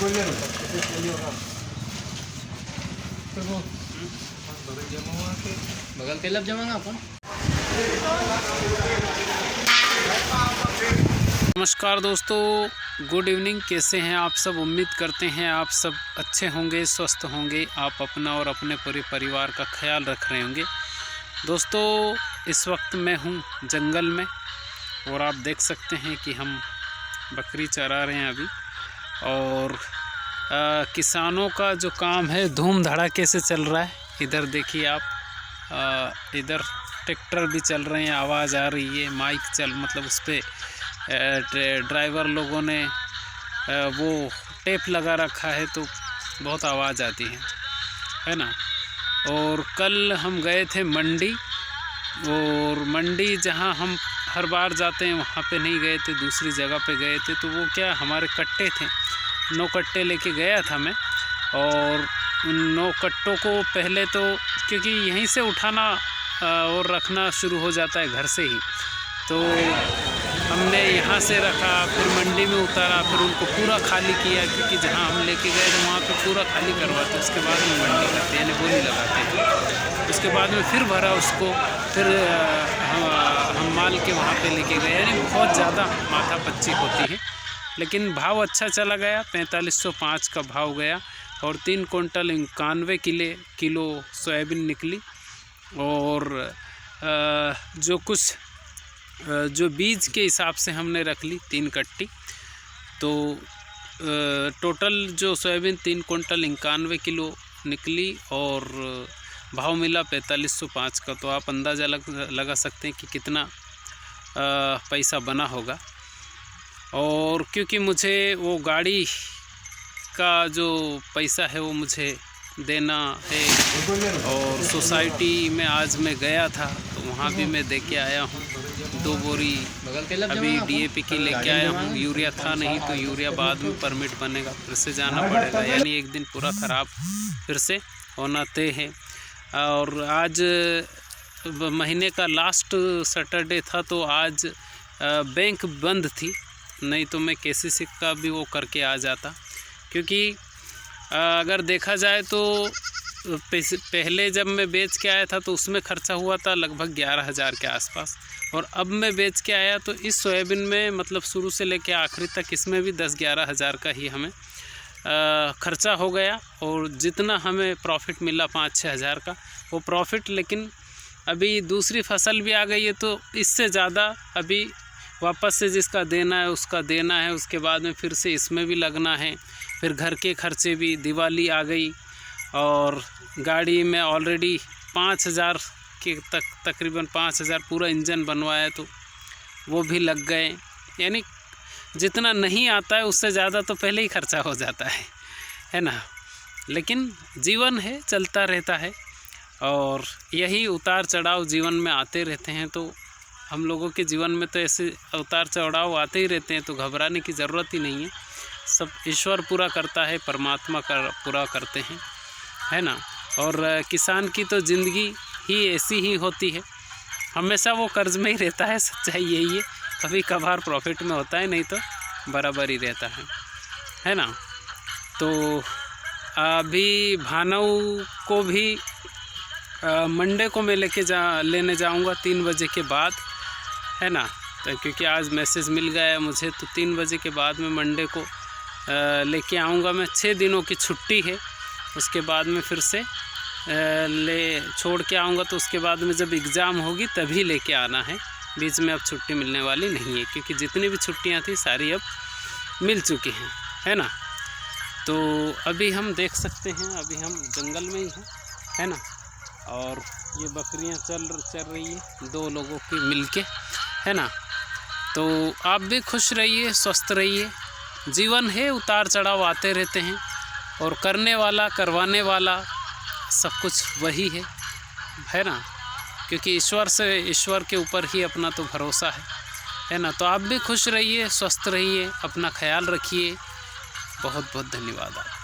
बगल के लब जमाना अपन। नमस्कार दोस्तों, गुड इवनिंग। कैसे हैं आप सब? उम्मीद करते हैं आप सब अच्छे होंगे, स्वस्थ होंगे। आप अपना और अपने पूरे परिवार का ख्याल रख रहे होंगे। दोस्तों, इस वक्त मैं हूं जंगल में और आप देख सकते हैं कि हम बकरी चरा रहे हैं अभी। और किसानों का जो काम है धूम धड़ाके से चल रहा है। इधर देखिए आप, इधर ट्रैक्टर भी चल रहे हैं, आवाज़ आ रही है। माइक मतलब उस पर ड्राइवर लोगों ने वो टेप लगा रखा है तो बहुत आवाज़ आती है ना। और कल हम गए थे मंडी, और मंडी जहां हम हर बार जाते हैं वहां पे नहीं गए थे, दूसरी जगह पे गए थे। तो वो क्या, हमारे कट्टे थे, 9 कट्टे लेके गया था मैं। और उन 9 कट्टों को पहले तो, क्योंकि यहीं से उठाना और रखना शुरू हो जाता है घर से ही, तो हमने यहाँ से रखा, फिर मंडी में उतारा, फिर उनको पूरा खाली किया, क्योंकि जहाँ हम लेके गए थे वहाँ पे पूरा खाली करवाते, उसके बाद में मंडी करते यानी बोली लगाते हैं। उसके बाद में फिर भरा उसको, फिर हम माल के वहाँ पे लेके गए। यानी बहुत ज़्यादा माथा पच्ची होती है, लेकिन भाव अच्छा चला गया। 4505 का भाव गया और 3 कुंटल 91 किलो सोयाबीन निकली। और जो बीज के हिसाब से हमने रख ली 3 कट्टी, तो टोटल जो सोयाबीन 3 कुंटल 91 किलो निकली और भाव मिला 4505 का। तो आप अंदाज़ा लगा सकते हैं कि कितना पैसा बना होगा। और क्योंकि मुझे वो गाड़ी का जो पैसा है वो मुझे देना है, और सोसाइटी में आज मैं गया था तो वहाँ भी मैं दे के आया हूँ 2 बोरी अभी DAP की लेके आया हूँ। यूरिया था नहीं, तो यूरिया बाद में परमिट बनेगा, फिर से जाना पड़ेगा। यानी एक दिन पूरा ख़राब फिर से होना तय है। और आज महीने का लास्ट सैटरडे था, तो आज बैंक बंद थी, नहीं तो मैं KCC का भी वो करके आ जाता। क्योंकि अगर देखा जाए तो पहले जब मैं बेच के आया था तो उसमें ख़र्चा हुआ था लगभग 11,000 के आसपास, और अब मैं बेच के आया तो इस सोयाबीन में मतलब शुरू से लेके आखिरी तक इसमें भी 10-11 हज़ार का ही हमें ख़र्चा हो गया। और जितना हमें प्रॉफिट मिला 5-6 हज़ार का वो प्रॉफिट, लेकिन अभी दूसरी फसल भी आ गई है तो इससे ज़्यादा अभी वापस से जिसका देना है उसका देना है। उसके बाद में फिर से इसमें भी लगना है, फिर घर के खर्चे भी, दिवाली आ गई, और गाड़ी में ऑलरेडी 5,000 के तकरीबन 5,000 पूरा इंजन बनवाया तो वो भी लग गए। यानी जितना नहीं आता है उससे ज़्यादा तो पहले ही खर्चा हो जाता है ना। लेकिन जीवन है, चलता रहता है, और यही उतार चढ़ाव जीवन में आते रहते हैं। तो हम लोगों के जीवन में तो ऐसे उतार चढ़ाव आते ही रहते हैं, तो घबराने की ज़रूरत ही नहीं है। सब ईश्वर पूरा करता है, परमात्मा का पूरा करते हैं, है ना। और किसान की तो ज़िंदगी ही ऐसी ही होती है, हमेशा वो कर्ज में ही रहता है। सच्चाई यही है, कभी कभार प्रॉफिट में होता है, नहीं तो बराबर ही रहता है ना। तो अभी भानऊ को भी मंडे को मैं लेने जाऊंगा 3 बजे के बाद, है ना। तो क्योंकि आज मैसेज मिल गया है मुझे, तो 3 बजे के बाद में मंडे को लेके आऊँगा मैं। 6 दिनों की छुट्टी है, उसके बाद में फिर से छोड़ के आऊँगा। तो उसके बाद में जब एग्ज़ाम होगी तभी लेके आना है, बीच में अब छुट्टी मिलने वाली नहीं है, क्योंकि जितनी भी छुट्टियाँ थी सारी अब मिल चुकी हैं, है ना। तो अभी हम देख सकते हैं, अभी हम जंगल में ही हैं, है ना। और ये बकरियां चल रही है 2 लोगों की मिलके, है ना। तो आप भी खुश रहिए, स्वस्थ रहिए। जीवन है, उतार चढ़ाव आते रहते हैं, और करने वाला, करवाने वाला सब कुछ वही है ना। क्योंकि ईश्वर के ऊपर ही अपना तो भरोसा है ना। तो आप भी खुश रहिए, स्वस्थ रहिए, अपना ख्याल रखिए। बहुत बहुत धन्यवाद आपका।